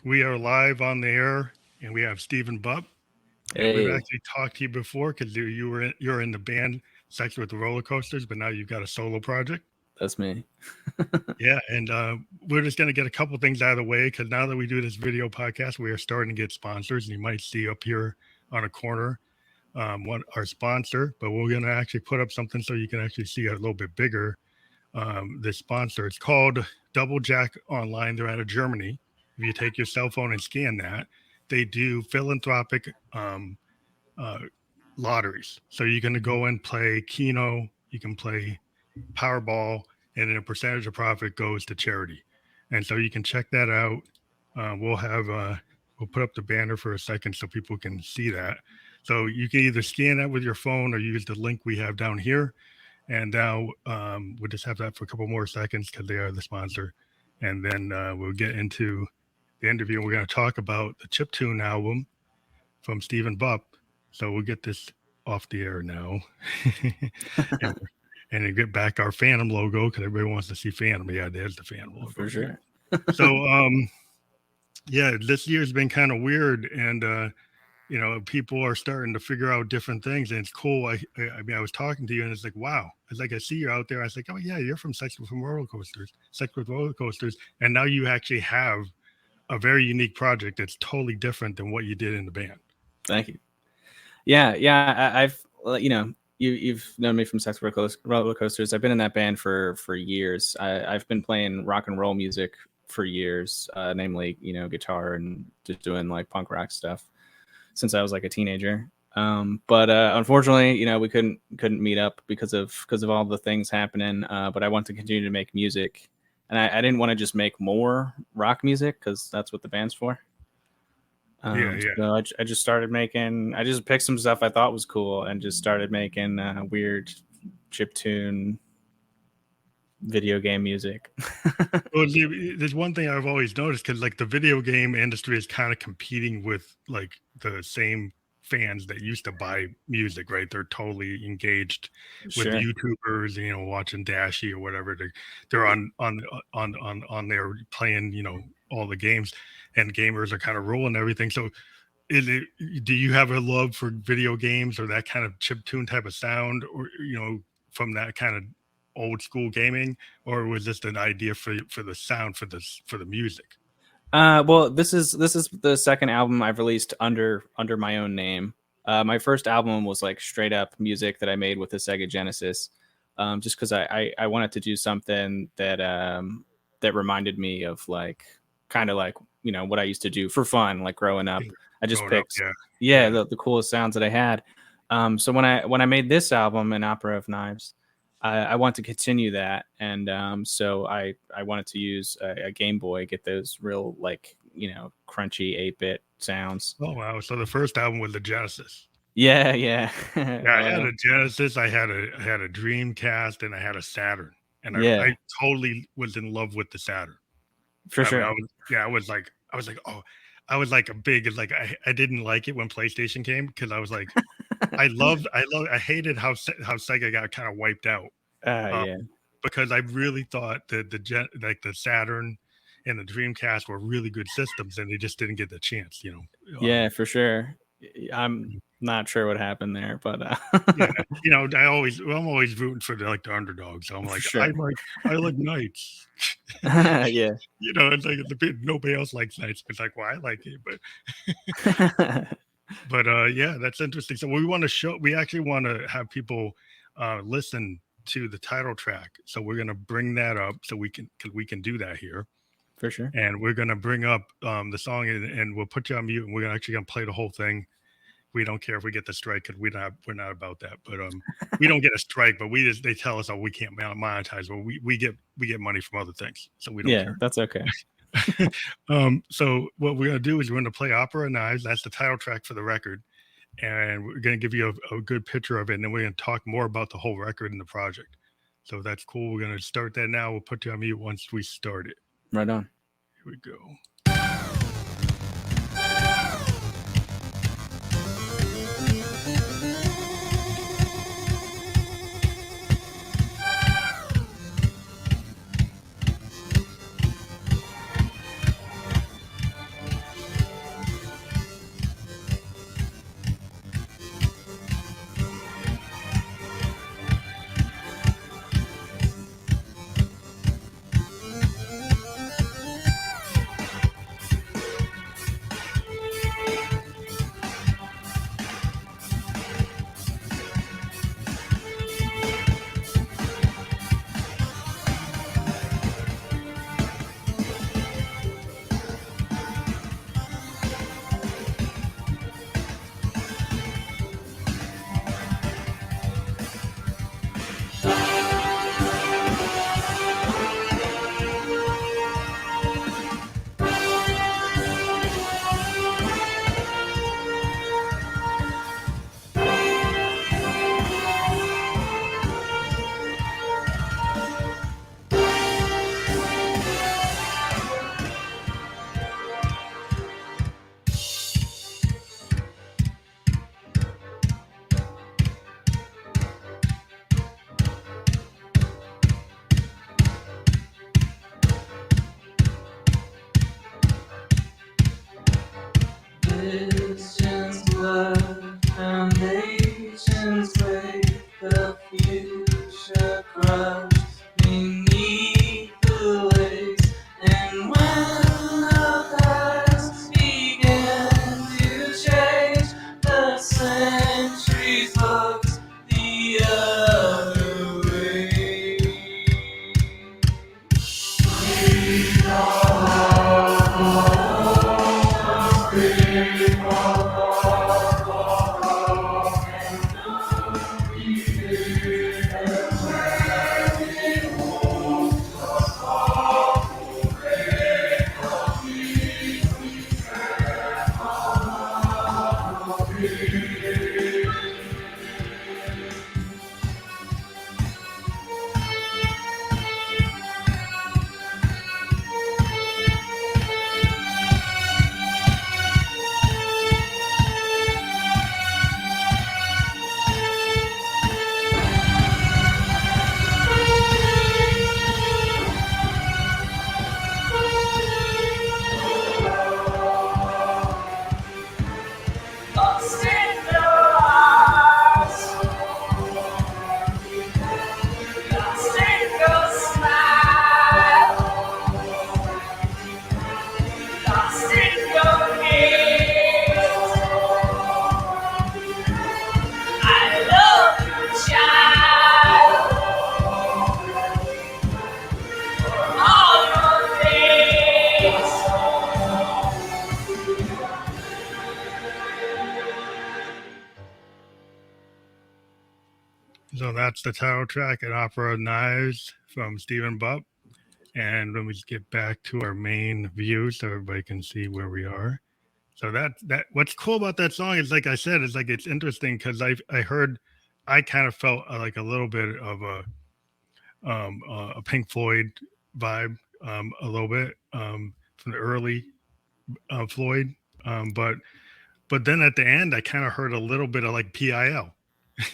We are live on the air, and we have Steven Bupp. And we've Hey, actually talked to you before because you're in the band Sex with Rollercoasters, but now you've got a solo project. that's me. Yeah, and we're just going to get a couple things out of the way because now that we do this video podcast, we are starting to get sponsors. And you might see up here on a corner one our sponsor, but we're going to actually put up something so you can actually see a little bit bigger. This sponsor, it's called Double Jack Online. They're out of Germany. If you take your cell phone and scan that, they do philanthropic uh, lotteries. So you're going to go and play Keno, you can play Powerball, and then a percentage of profit goes to charity. And so you can check that out. We'll put up the banner for a second so people can see that. So you can either scan that with your phone or use the link we have down here. And now we'll just have that for a couple more seconds because they are the sponsor. And then we'll get into the interview. We're going to talk about the chiptune album from Steven Bupp. So we'll get this off the air now. and, and then get back our Phantom logo because everybody wants to see Phantom. Yeah, there's the Phantom logo. For sure. So, yeah, this year's been kind of weird. And, people are starting to figure out different things, and it's cool. I mean, I was talking to you, and it's like, wow. It's like I see you out there. I was like, oh yeah, you're from Sex with Rollercoasters, and now you actually have a very unique project that's totally different than what you did in the band. Thank you. Yeah. I've you've known me from Sex with Rollercoasters. I've been in that band for years. I've been playing rock and roll music for years, namely guitar and just doing like punk rock stuff since I was like a teenager. But unfortunately, we couldn't meet up because of all the things happening. But I want to continue to make music, and I didn't want to just make more rock music because that's what the band's for. Yeah. So I just started making. I just picked some stuff I thought was cool and just started making weird chiptune video game music. Well, there's one thing I've always noticed because like the video game industry is kind of competing with like the same fans that used to buy music, right? They're totally engaged with Sure. YouTubers, watching Dashy or whatever. They're on there playing, all the games, and gamers are kind of ruling everything. So, do you have a love for video games or that kind of chiptune type of sound, or from that kind of old school gaming, or was this an idea for the sound for the music? Well, this is the second album I've released under my own name. My first album was like straight up music that I made with the Sega Genesis, just because I wanted to do something that that reminded me of like kind of like what I used to do for fun, like growing up. I just picked the coolest sounds that I had. So when I made this album, An Opera of Knives, I want to continue that, and so I wanted to use a Game Boy, get those real like crunchy 8-bit sounds. Oh wow! So the first album was the Genesis. Yeah. Yeah, I had a Genesis. I had a Dreamcast, and I had a Saturn, and I totally was in love with the Saturn. For sure. I was like, oh, I was like a big like I didn't like it when PlayStation came because I was like, I hated how Sega got kind of wiped out. Because I really thought that the Saturn and the Dreamcast were really good systems, and they just didn't get the chance, Yeah, for sure. I'm not sure what happened there, but yeah, I'm always rooting for the underdogs. So I'm like, sure. I like Knights. Yeah. It's like nobody else likes Knights. It's like, well, I like it, but yeah, that's interesting. So we actually want to have people listen to the title track. So we're going to bring that up so we can do that here. For sure. And we're going to bring up the song and we'll put you on mute, and we're actually going to play the whole thing. We don't care if we get the strike because we're not about that. But we don't get a strike, but they tell us, oh, we can't monetize. Well, we get money from other things, so we don't care. That's okay. So what we're gonna do is we're gonna play Opera of Knives. That's the title track for the record, and we're gonna give you a good picture of it, and then we're gonna talk more about the whole record and the project. So that's cool. We're gonna start that now. We'll put you on mute once we start it. Right on. Here we go. So that's the title track at Opera Knives from Steven Bupp. And when we get back to our main view, so everybody can see where we are. So that what's cool about that song is, like I said, is like it's interesting because I heard, I kind of felt like a little bit of a Pink Floyd vibe, a little bit from the early Floyd, but then at the end I kind of heard a little bit of like PIL.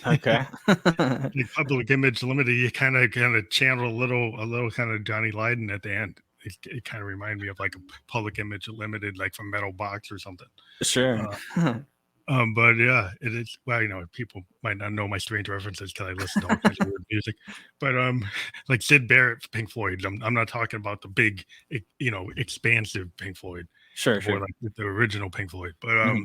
Okay. Like Public Image Limited, you kind of channeled a little kind of Johnny Lydon at the end. It kind of reminded me of like a Public Image Limited, like from Metal Box or something. Sure. But yeah, it is. Well, you know, people might not know my strange references because I listen to all kinds of weird music. But like Sid Barrett, Pink Floyd. I'm not talking about the big, you know, expansive Pink Floyd. Sure. More like the original Pink Floyd. But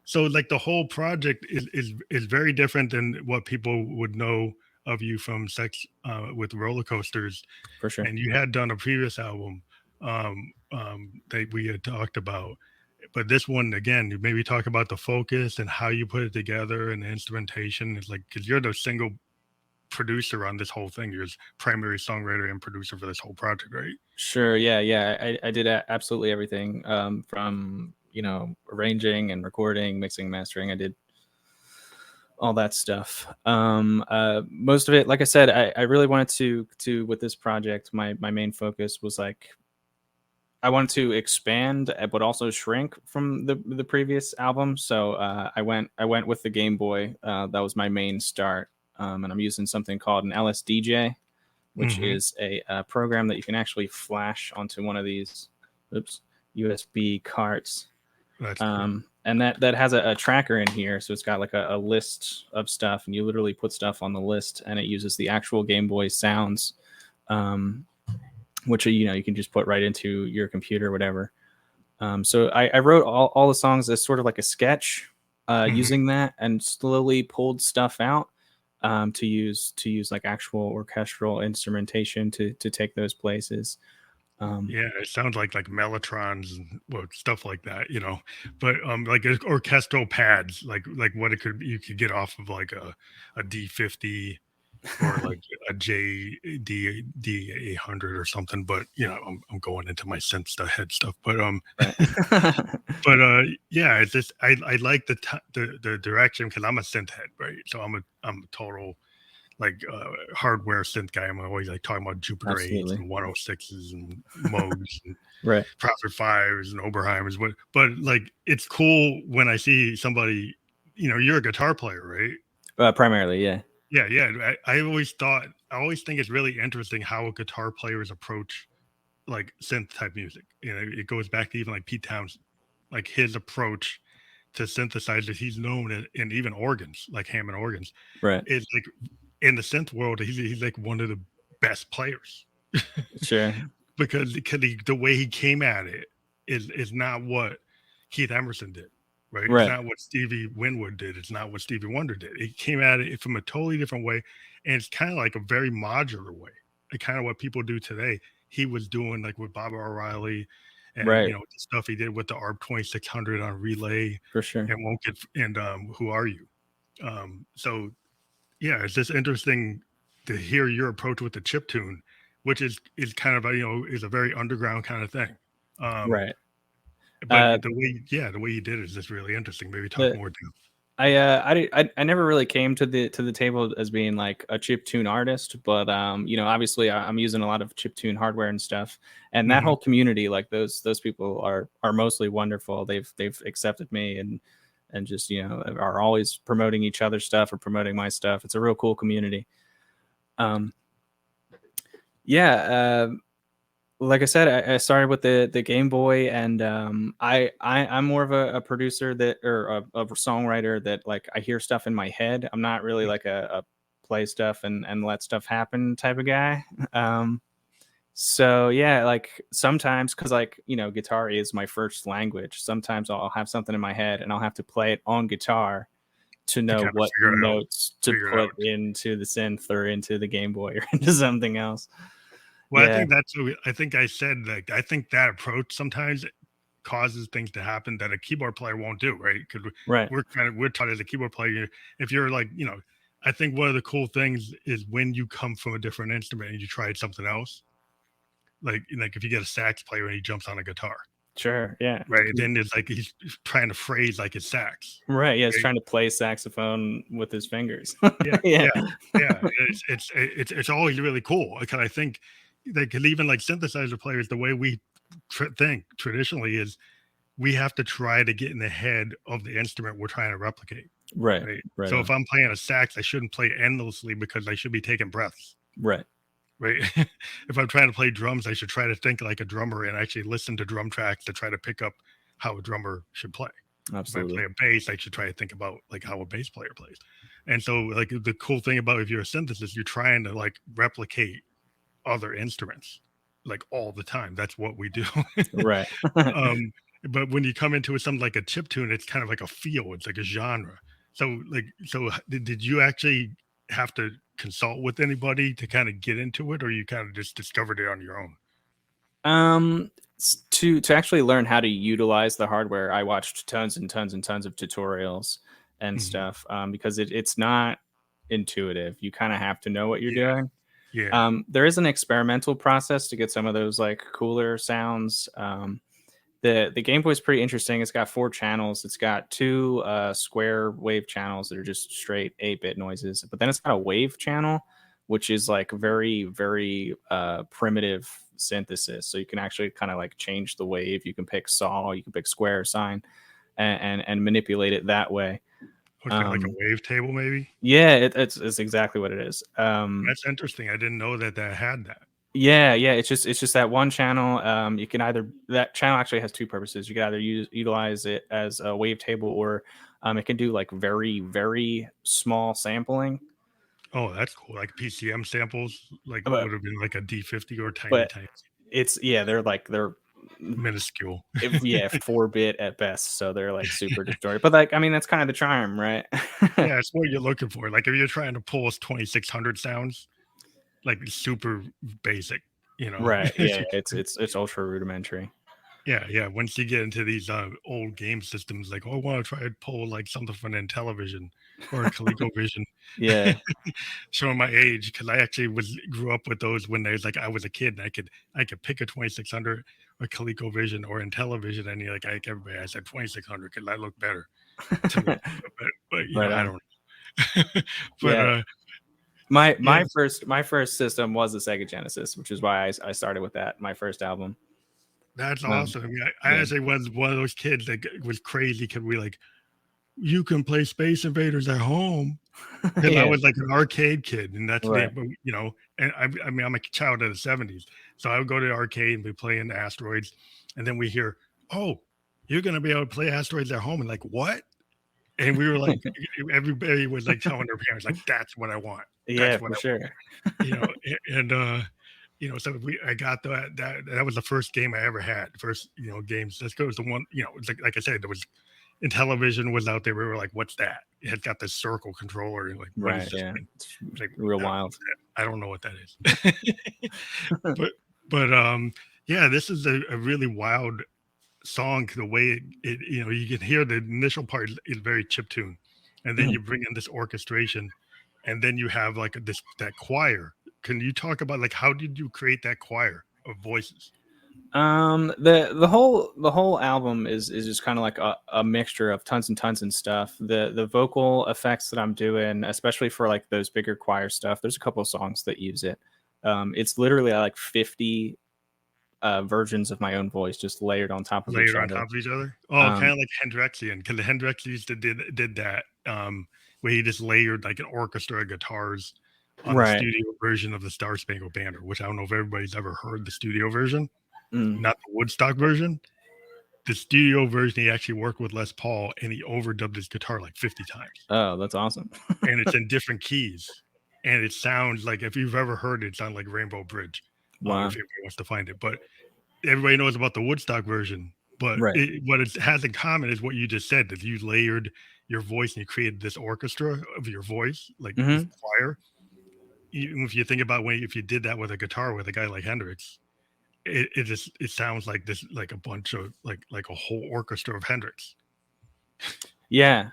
so like the whole project is very different than what people would know of you from Sex with Rollercoasters. For sure. And you had done a previous album that we had talked about. But this one, again, you maybe talk about the focus and how you put it together and the instrumentation. It's like, because you're the single producer on this whole thing. You're primary songwriter and producer for this whole project, right? Sure. Yeah. I did absolutely everything from, you know, arranging and recording, mixing, mastering. I did all that stuff. Most of it, like I said, I really wanted to with this project, my main focus was like, I wanted to expand but also shrink from the previous album. So I went with the Game Boy. That was my main start. And I'm using something called an LSDJ, which is a program that you can actually flash onto one of these USB carts. Cool. And that has a tracker in here, so it's got like a list of stuff, and you literally put stuff on the list, and it uses the actual Game Boy sounds, which, you know, you can just put right into your computer or whatever. So I wrote all the songs as sort of like a sketch, using that, and slowly pulled stuff out to use like actual orchestral instrumentation to take those places. Yeah, it sounds like mellotrons and stuff like that, you know. But like orchestral pads, like what you could get off of like a D50 or like a D800 or something. But you know, I'm going into my synth head stuff. But yeah, it's just I like the direction because I'm a synth head, right? So I'm a total like hardware synth guy. I'm always like talking about Jupiter 8s and 106s and Moogs and right, Prophet 5s and Oberheimers. But like it's cool when I see somebody, you know, you're a guitar player, right? Primarily, yeah. Yeah. I always think it's really interesting how guitar players approach like synth type music. You know, it goes back to even like Pete Townsend, like his approach to synthesizers. He's known in even organs, like Hammond organs. Right. It's like in the synth world, he's like one of the best players. Sure. because the way he came at it is not what Keith Emerson did, right? It's Right. not what Stevie Winwood did. It's not what Stevie Wonder did. He came at it from a totally different way, and it's kind of like a very modular way, kind of what people do today. He was doing like with Bob O'Reilly, and Right. you know the stuff he did with the ARP 2600 on relay, For sure. and won't get and Who Are You? So yeah, it's just interesting to hear your approach with the chip tune, which is kind of a, is a very underground kind of thing. Right. But the way you did it is just really interesting. Maybe talk more to. I never really came to the table as being like a chip tune artist, but obviously I'm using a lot of chip tune hardware and stuff, and that whole community, like those people are mostly wonderful. They've accepted me and just are always promoting each other's stuff or promoting my stuff. It's a real cool community. Like I said, I started with the Game Boy, and I'm more of a producer or a songwriter that like I hear stuff in my head. I'm not really like a play stuff and let stuff happen type of guy. So yeah, like sometimes, because like guitar is my first language. Sometimes I'll have something in my head and I'll have to play it on guitar to know what notes to put into the synth or into the Game Boy or into something else. Well, yeah. I think I said that I think that approach sometimes causes things to happen that a keyboard player won't do, right? Because we're taught as a keyboard player, if you're like, I think one of the cool things is when you come from a different instrument and you tried something else, like if you get a sax player and he jumps on a guitar. Sure. Yeah. Right. Then it's like he's trying to phrase like it's sax. Right. Yeah. He's trying to play saxophone with his fingers. Yeah. It's always really cool because I think they could even like synthesizer players. The way we think traditionally is we have to try to get in the head of the instrument we're trying to replicate. Right. So if I'm playing a sax, I shouldn't play endlessly because I should be taking breaths. Right. If I'm trying to play drums, I should try to think like a drummer and actually listen to drum tracks to try to pick up how a drummer should play. Absolutely. If I play a bass, I should try to think about like how a bass player plays. And so like the cool thing about if you're a synthesist, you're trying to like replicate other instruments like all the time. That's what we do. Right. But when you come into something like a chip tune, it's kind of like a feel. It's like a genre. So did you actually have to consult with anybody to kind of get into it, or you kind of just discovered it on your own? To actually learn how to utilize the hardware, I watched tons and tons and tons of tutorials and stuff, because it's not intuitive. You kind of have to know what you're doing. Yeah. There is an experimental process to get some of those like cooler sounds. The Game Boy is pretty interesting. It's got 4 channels. It's got 2 square wave channels that are just straight 8-bit noises. But then it's got a wave channel, which is like very, very primitive synthesis. So you can actually kind of like change the wave. You can pick saw, you can pick square, sine, and manipulate it that way. Like a wavetable, maybe. Yeah, it's exactly what it is. That's interesting. I didn't know that had that. Yeah. It's just that one channel. You can that channel actually has 2 purposes. You can either utilize it as a wavetable, or it can do like very, very small sampling. Oh, that's cool. Like PCM samples, like would have been like a D50 or tiny. They're minuscule. 4-bit at best, so they're like super distorted. But like, I mean, that's kind of the charm, right? Yeah, it's what you're looking for. Like if you're trying to pull 2600 sounds, like super basic, Right? Yeah, it's ultra rudimentary. Yeah. Once you get into these old game systems, like, I want to try to pull like something from an Intellivision or a ColecoVision. Yeah. Showing my age, because I actually grew up with those when I was a kid, and I could pick a 2600, a ColecoVision or Intellivision, and like everybody, I said 2600 because I look better to me. but I don't know. But my first system was a Sega Genesis, which is why I started with that. My first album. That's awesome. I mean, I actually was one of those kids that was crazy because we like, you can play Space Invaders at home. Because I was like an arcade kid, and that's right. And I mean, I'm a child of the 70s, so I would go to the arcade and be playing Asteroids, and then we hear, "Oh, you're gonna be able to play Asteroids at home," and like, what? And we were like, everybody was like telling their parents, like, "That's what I want." Yeah, for sure. so I got that was the first game I ever had. First, games. Let's go was the one, it's like I said, there was in television was out there. We were like, what's that? It had got this circle controller. And like, what is Right. this Yeah. thing? It's Like, real I don't, wild. I don't know what that is. but yeah, this is a really wild song. The way you can hear the initial part is very chiptune, and then Mhm. you bring in this orchestration, and then you have like that choir. Can you talk about like how did you create that choir of voices? The whole album is just kind of like a mixture of tons and tons and stuff. The vocal effects that I'm doing, especially for like those bigger choir stuff, there's a couple of songs that use it. It's literally like 50 versions of my own voice just layered on top of each Layered on other. top of each other. Oh, kind Um, of like Hendrixian, because the Hendrix did that, where he just layered like an orchestra of guitars on the right. studio version of the Star Spangled Banner, which I don't know if everybody's ever heard the studio version, Mm. not the Woodstock version. The studio version, he actually worked with Les Paul and he overdubbed his guitar like 50 times, Oh, that's awesome. and it's in different keys, and it sounds like if you've ever heard it, it sounds like Rainbow Bridge. Wow. If anybody wants to find it, but everybody knows about the Woodstock version, but Right. what it has in common is what you just said, that you layered your voice and you created this orchestra of your voice, like this Hmm. choir. Even if you think about if you did that with a guitar with a guy like Hendrix, it sounds like this, like a bunch of like a whole orchestra of Hendrix. Yeah.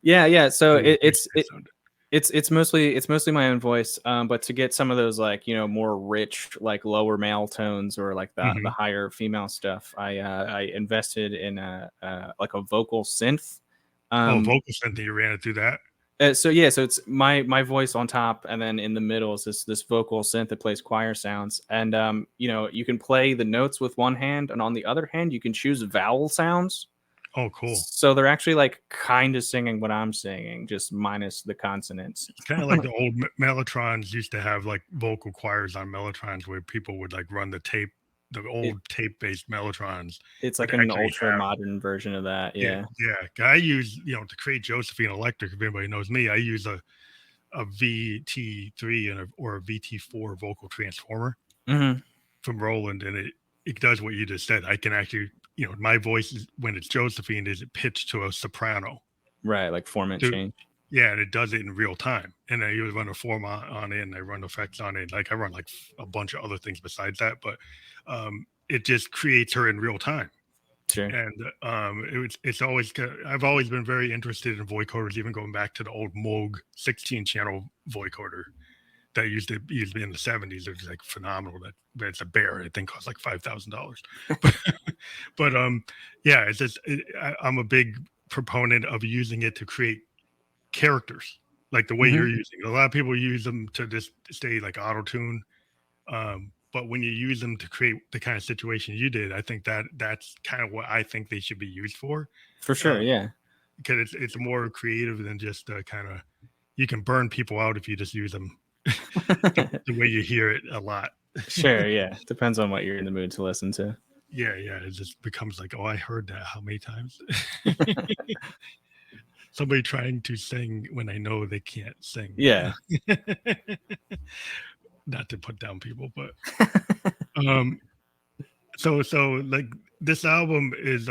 Yeah. So Really great it's that sounded. it's mostly my own voice, but to get some of those like more rich like lower male tones or like the Mhm. higher female stuff, I invested in like a vocal synth. Oh, um vocal synth, you ran it through that. so it's my voice on top, and then in the middle is this vocal synth that plays choir sounds. And you can play the notes with one hand, and on the other hand you can choose vowel sounds. Oh, cool. So they're actually like kind of singing what I'm singing, just minus the consonants. It's kind of like the old Mellotrons used to have like vocal choirs on Mellotrons where people would like run the It, old tape-based Mellotrons it's would like an actually ultra have. modern version of that. Yeah. Yeah. I use, to create Josephine Electric, if anybody knows me, I use a VT3 or a VT4 vocal transformer Hmm. from Roland, and it does what you just said. I can actually, my voice is, when it's Josephine, is pitched to a soprano. Right, like format To, change. yeah, and it does it in real time. And I run a form on it, and I run effects on it. Like I run like a bunch of other things besides that, but it just creates her in real time. Sure. And it's always I've always been very interested in vocoders, even going back to the old Moog 16 channel vocoder that used to be in the 70s. It was like phenomenal. That it's a bear. I think cost like $5,000. But yeah, it's just I'm a big proponent of using it to create characters, like the way Hmm. you're using. A lot of people use them to just stay like auto tune. But when you use them to create the kind of situation you did, I think that's kind of what I think they should be used for. For sure, yeah. Because it's more creative than just kind of, you can burn people out if you just use them the way you hear it a lot. Sure, yeah. Depends on what you're in the mood to listen to. Yeah, it just becomes like, oh, I heard that how many times? Somebody trying to sing when I know they can't sing. Yeah. Not to put down people, but so like this album is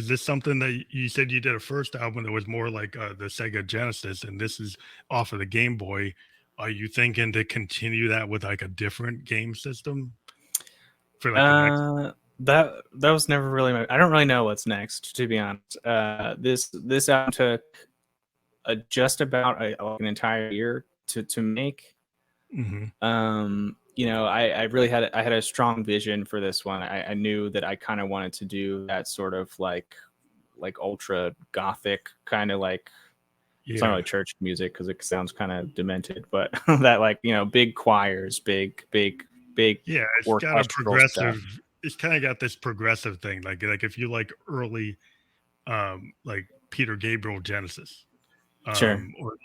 this something that you said you did a first album that was more like the Sega Genesis, and this is off of the Game Boy. Are you thinking to continue that with like a different game system for like the next? That was never really I don't really know what's next, to be honest. This album took just about like an entire year to make. Mm-hmm. I really had a strong vision for this one. I knew that I kind of wanted to do that sort of like ultra gothic kind of like, it's not really church music because it sounds kind of demented, but that like big choirs, big Yeah, it's got a progressive stuff. It's kind of got this progressive thing, like if you like early like Peter Gabriel Genesis, sure, or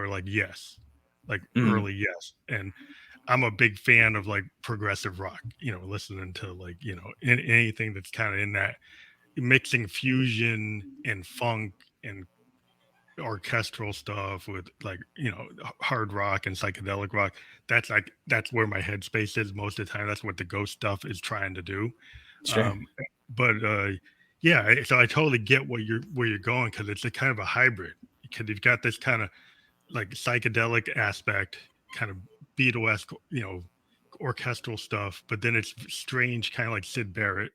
like Yes, like early Yes. And I'm a big fan of like progressive rock, listening to like anything that's kind of in that, mixing fusion and funk and orchestral stuff with like hard rock and psychedelic rock. That's where my headspace is most of the time. That's what the ghost stuff is trying to do. Sure. um but yeah, so I totally get where you're going, because it's a kind of a hybrid, because you've got this kind of like psychedelic aspect, kind of Beatlesque, orchestral stuff, but then it's strange, kind of like Sid Barrett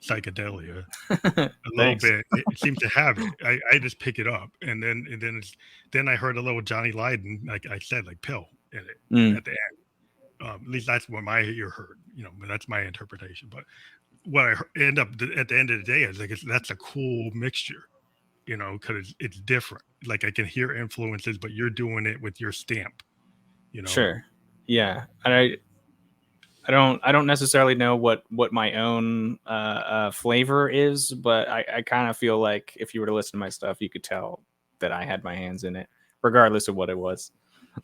psychedelia a little Thanks. bit. It seems to have it. I just pick it up, and then I heard a little Johnny Lydon, like I said, like pill in it Mm, at the end. At least that's what my ear heard. But that's my interpretation. But what end up at the end of the day is like that's a cool mixture, because it's different. Like I can hear influences, but you're doing it with your stamp. sure. Yeah. And I don't necessarily know what my own flavor is, but I kind of feel like if you were to listen to my stuff, you could tell that I had my hands in it, regardless of what it was.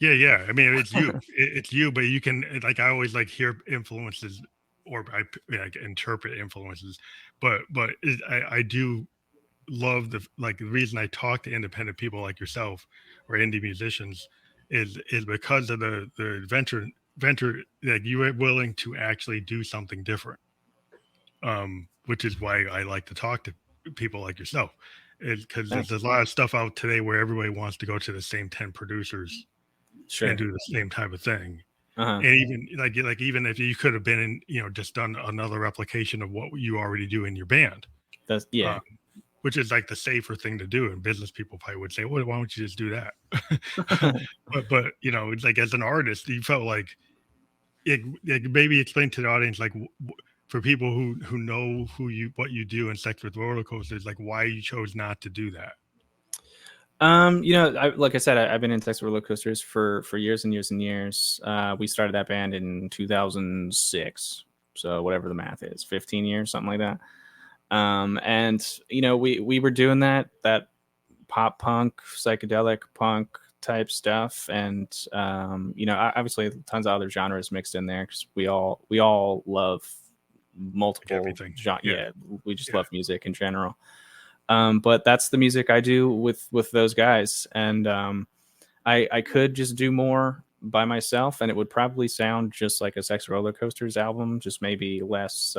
Yeah. I mean, it's you. It's you, but you can, like, I always like hear influences, or I like interpret influences, but I do love the reason I talk to independent people like yourself or indie musicians is because of the venture that you are willing to actually do something different. Which is why I like to talk to people like yourself, is because there's Thanks. a lot of stuff out today where everybody wants to go to the same 10 producers and Sure. do the same type of thing. Uh-huh. And even like even if you could have been in, just done another replication of what you already do in your band, That's yeah. um, which is like the safer thing to do. And business people probably would say, well, why don't you just do that? but it's like, as an artist, you felt like maybe explain to the audience, like for people who know what you do in Sex with Roller Coasters, like why you chose not to do that. Like I said, I've been in Sex With Rollercoasters for years and years and years. We started that band in 2006, so whatever the math is, 15 years, something like that. And we were doing that pop punk, psychedelic punk type stuff, and obviously tons of other genres mixed in there, because we all love multiple Everything. genres. Yeah, we just Yeah. love music in general. But that's the music I do with those guys, and I could just do more by myself, and it would probably sound just like a Sex Roller Coasters album, just maybe less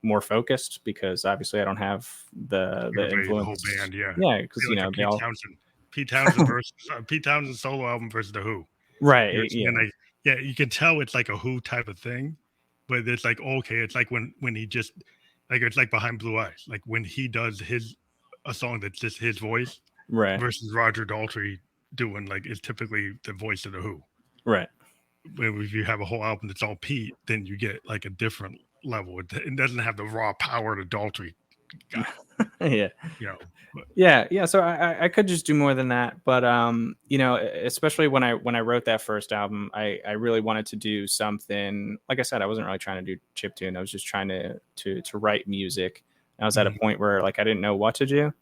more focused, because obviously I don't have the The whole influence. band. Yeah. Yeah, because Like a they all Pete Townsend versus Pete Townsend solo album versus the Who. right. Yeah, Like, yeah, you can tell it's like a Who type of thing, but it's like, okay, it's like when he just, like, it's like Behind Blue Eyes, like when he does a song that's just his voice right, versus Roger Daltrey doing, like, is typically the voice of the Who. right. If you have a whole album that's all Pete, then you get like a different level. It doesn't have the raw power to Daltrey got, Yeah. But, Yeah. So I could just do more than that, but especially when I wrote that first album, I really wanted to do something. Like I said, I wasn't really trying to do chiptune. I was just trying to write music. I was at a point where, like, I didn't know what to do.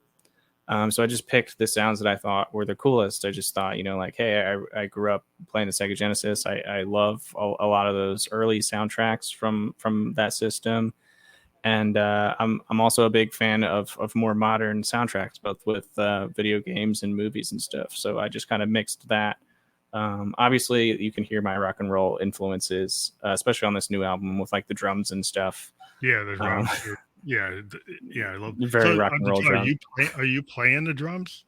So I just picked the sounds that I thought were the coolest. I just thought, like, hey, I grew up playing the Sega Genesis. I love a lot of those early soundtracks from that system. And I'm also a big fan of more modern soundtracks, both with video games and movies and stuff. So I just kind of mixed that. Obviously, you can hear my rock and roll influences, especially on this new album with like the drums and stuff. yeah, the drums. Yeah. I love Very rock and roll drums. Are you playing the drums?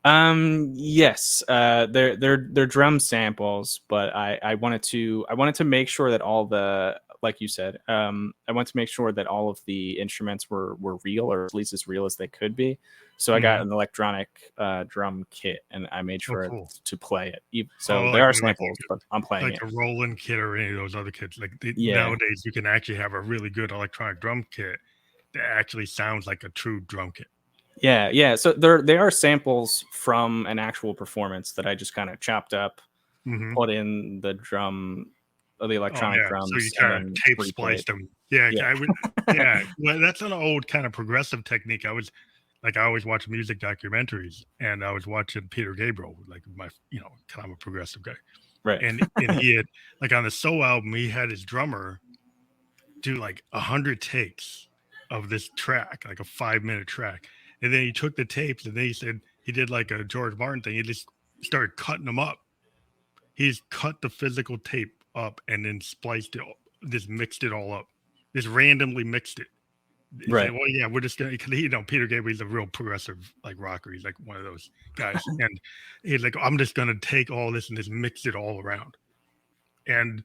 Yes, they're drum samples, but I wanted to make sure that all the, like you said, I want to make sure that all of the instruments were real, or at least as real as they could be. So I got an electronic drum kit, and I made sure to play it. So there are samples, but I'm playing like a Roland kit or any of those other kits. Like nowadays, you can actually have a really good electronic drum kit that actually sounds like a true drum kit. Yeah. So they are samples from an actual performance that I just kind of chopped up, put in the drum, the electronic drums. So you kind of tape spliced them. Yeah. Well, that's an old kind of progressive technique. I always watch music documentaries, and I was watching Peter Gabriel, like my, kind of a progressive guy. Right. And he had, like, on the Soul album, he had his drummer do like 100 takes of this track, like a 5-minute track. And then he took the tapes, and then he said, he did like a George Martin thing. He just started cutting them up. He's cut the physical tape up and then spliced it, just mixed it all up, just randomly mixed it. He Right. said, well, yeah, we're just gonna, you know, Peter Gabriel's a real progressive like rocker. He's like one of those guys, and he's like, I'm just gonna take all this and just mix it all around. And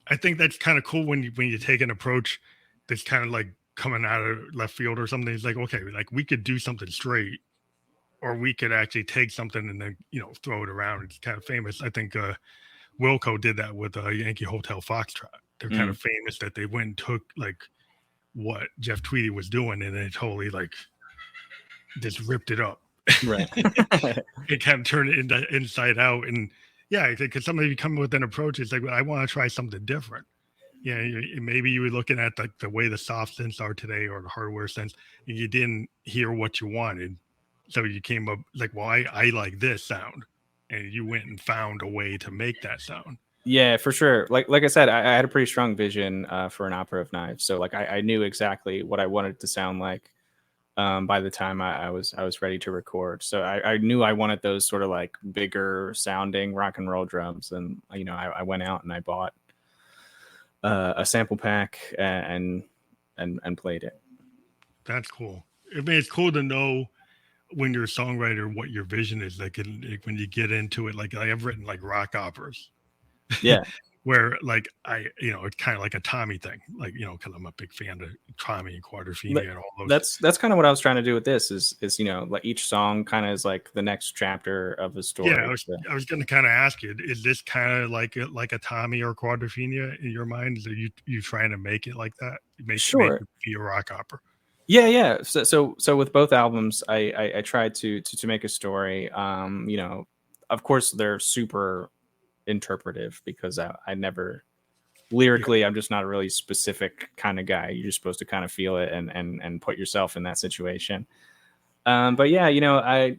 I think that's kind of cool when you take an approach that's kind of like coming out of left field or something. It's like, okay, like we could do something straight, or we could actually take something and then, you know, throw it around. It's kind of famous. I think Wilco did that with Yankee Hotel Foxtrot. They're kind of famous that they went and took like what Jeff Tweedy was doing and then totally like just ripped it up. Right. It kind of turned it into inside out. And yeah, because somebody come with an approach, it's like, well, I want to try something different. Yeah, maybe you were looking at like the way the soft synths are today or the hardware synths, and you didn't hear what you wanted. So you came up like, well, I like this sound. And you went and found a way to make that sound. Yeah, for sure. Like I said, I had a pretty strong vision for an opera of knives. So like I knew exactly what I wanted it to sound like by the time I was ready to record. So I knew I wanted those sort of like bigger sounding rock and roll drums. And you know, I went out and I bought a sample pack and played it. That's cool. I mean, it's cool to know when you're a songwriter what your vision is. Like when you get into it, like I've written like rock operas. Yeah. Where like you know, it's kind of like a Tommy thing, like, you know, because I'm a big fan of Tommy and Quadrophenia and all those. That's kind of what I was trying to do with this is you know, like each song kind of is like the next chapter of the story. Yeah, I was going to kind of ask you, is this kind of like a Tommy or Quadrophenia in your mind? Are you trying to make it like that? Make it be a rock opera? Yeah. So with both albums, I tried to make a story. You know, of course they're super interpretive because I never lyrically, I'm just not a really specific kind of guy. You're just supposed to kind of feel it and put yourself in that situation. But yeah, you know,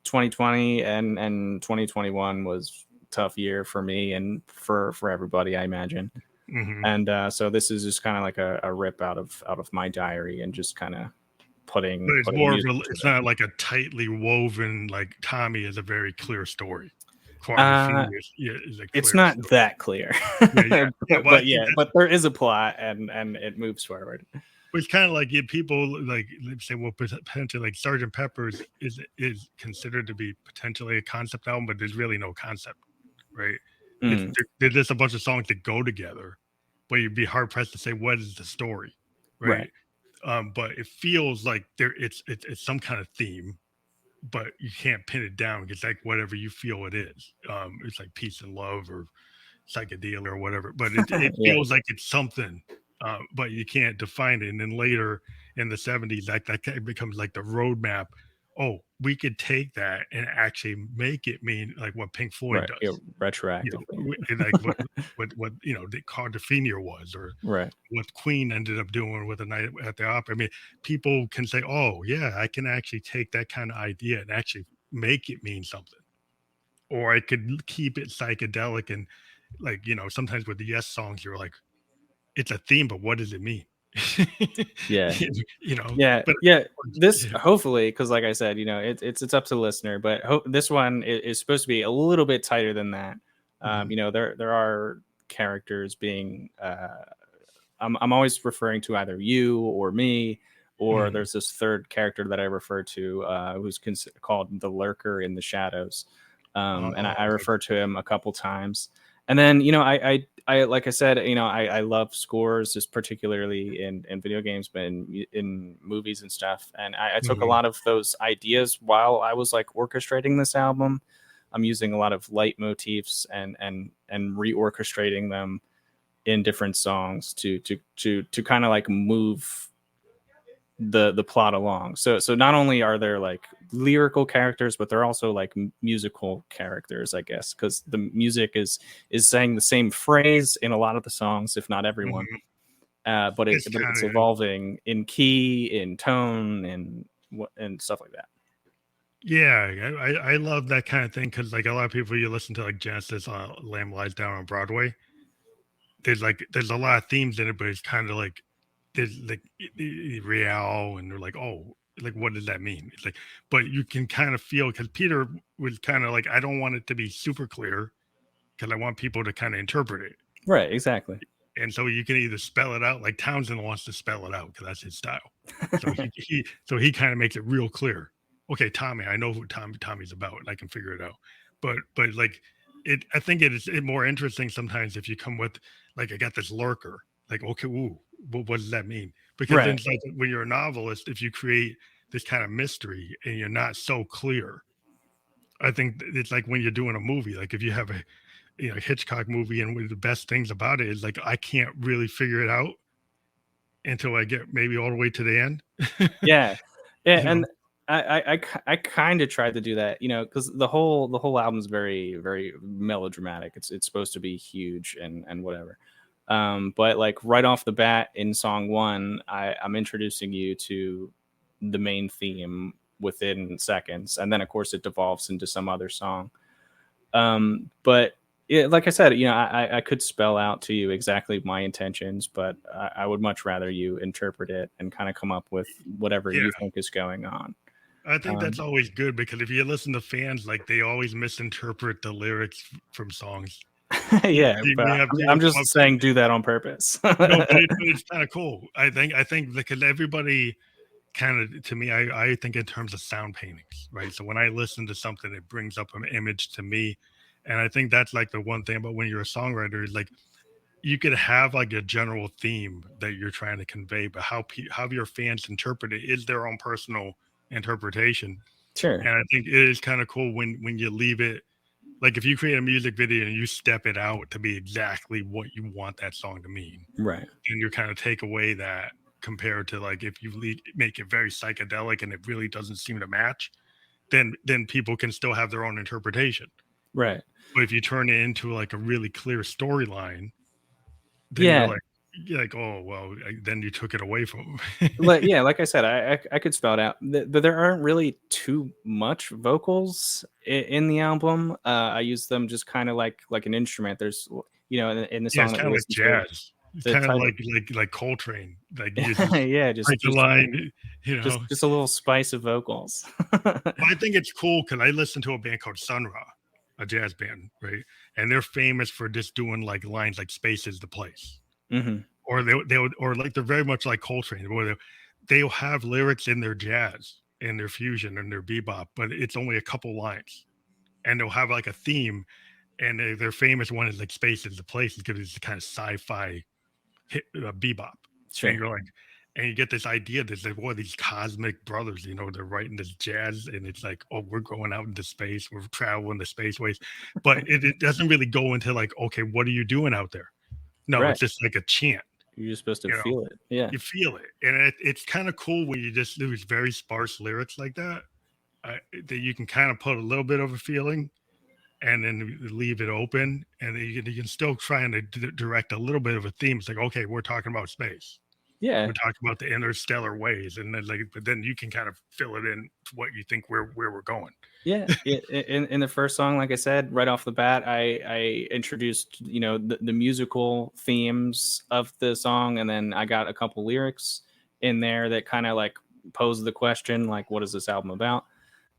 2020 and 2021 was a tough year for me and for everybody, I imagine. Mm-hmm. And so this is just kind of like a rip out of my diary and just kind of putting. But it's more of it's not like a tightly woven, like Tommy is a very clear story. It's not story. That clear. But there is a plot and it moves forward. It's kind of like people like say, well, potentially like Sgt. Pepper's is considered to be potentially a concept album, but there's really no concept, right? There's just a bunch of songs that go together, but you'd be hard pressed to say what is the story, right? But it feels like it's some kind of theme, but you can't pin it down. It's like whatever you feel it is. It's like peace and love or psychedelia or whatever, but it feels like it's something. But you can't define it. And then later in the 70s, that becomes like the roadmap. Oh, we could take that and actually make it mean like what Pink Floyd does. Yeah, retroactive. You know, like what you know, the Quadrophenia was, or what Queen ended up doing with A Night at the Opera. I mean, people can say, oh, yeah, I can actually take that kind of idea and actually make it mean something. Or I could keep it psychedelic and like, you know, sometimes with the Yes songs, you're like, it's a theme, but what does it mean? Yeah. You know. Yeah. This hopefully, because like I said, you know, it's up to the listener, but this one is supposed to be a little bit tighter than that. You know, there are characters being. I'm always referring to either you or me, or there's this third character that I refer to who's called the Lurker in the Shadows, and I refer to him a couple times. And then, you know, I like I said, you know, I love scores, just particularly in video games, but in movies and stuff. And I took a lot of those ideas while I was like orchestrating this album. I'm using a lot of leitmotifs and reorchestrating them in different songs to kind of like move the plot along. So not only are there like lyrical characters, but they're also like musical characters, I guess, because the music is saying the same phrase in a lot of the songs, if not everyone. But it's evolving in key, in tone, and stuff like that. Yeah, I love that kind of thing because like a lot of people, you listen to like Genesis Lamb Lies Down on Broadway. There's a lot of themes in it, but it's kind of like there's like Real, and they're like, oh, like what does that mean? It's like, but you can kind of feel, because Peter was kind of like, I don't want it to be super clear because I want people to kind of interpret it. Right, exactly. And so you can either spell it out, like Townsend wants to spell it out because that's his style. So he kind of makes it real clear. Okay, Tommy, I know who Tommy's about, and I can figure it out. But like it, I think it is more interesting sometimes if you come with like, I got this lurker. Like, okay, ooh, what does that mean? Because then Right. it's like when you're a novelist, if you create this kind of mystery and you're not so clear, I think it's like when you're doing a movie. Like if you have a Hitchcock movie, and one of the best things about it is like I can't really figure it out until I get maybe all the way to the end. Yeah. Yeah, you know, and I kind of tried to do that, because the whole album is very, very melodramatic. It's supposed to be huge and whatever. But like right off the bat in song one, I'm introducing you to the main theme within seconds, and then of course it devolves into some other song. But like I said, I could spell out to you exactly my intentions, but I would much rather you interpret it and kind of come up with whatever yeah. you think is going on. I think that's always good, because if you listen to fans, like they always misinterpret the lyrics from songs. Yeah, You but may have I'm people come just up saying do that on purpose. no, but it's kind of cool. I think because everybody kind of, to me, I think in terms of sound paintings, right? So when I listen to something, it brings up an image to me, and I think that's like the one thing about when you're a songwriter is like you could have like a general theme that you're trying to convey, but how your fans interpret it is their own personal interpretation. Sure. And I think it is kind of cool when you leave it, like if you create a music video and you step it out to be exactly what you want that song to mean, Right. and you kind of take away that, compared to like if you make it very psychedelic and it really doesn't seem to match, then people can still have their own interpretation. Right. But if you turn it into like a really clear storyline, then Yeah. you're like, oh well, then you took it away from them. Like I said, I could spell it out, but there aren't really too much vocals in the album. I use them just kind of like an instrument. There's in the Yeah, song it's that kind we of like listened to, jazz. It's the kind of title. like Coltrane. Like you just Yeah, break the line, just a little spice of vocals. Well, I think it's cool because I listen to a band called Sun Ra, a jazz band, right? And they're famous for just doing like lines like "Space is the place," Hmm. or or like they're very much like Coltrane, where they'll have lyrics in their jazz, in their fusion, and their bebop, but it's only a couple lines, and they'll have like a theme. And their famous one is like "Space is the place," because it's kind of sci-fi bebop, and Sure. you're like, and you get this idea that like, what, these cosmic brothers, they're writing this jazz, and it's like, oh, we're going out into space, we're traveling the spaceways, but it doesn't really go into like, okay, what are you doing out there? No, Right. it's just like a chant. You're just supposed to You know, feel it. Yeah. you feel it, and it's kind of cool when you just do very sparse lyrics like that, that you can kind of put a little bit of a feeling, and then leave it open, and then you can still try and direct a little bit of a theme. It's like, okay, we're talking about space. Yeah. We're talking about the interstellar ways, and then but then you can kind of fill it in to what you think where we're going. Yeah, in the first song, like I said, right off the bat, I introduced the musical themes of the song, and then I got a couple lyrics in there that kind of like pose the question, like, what is this album about?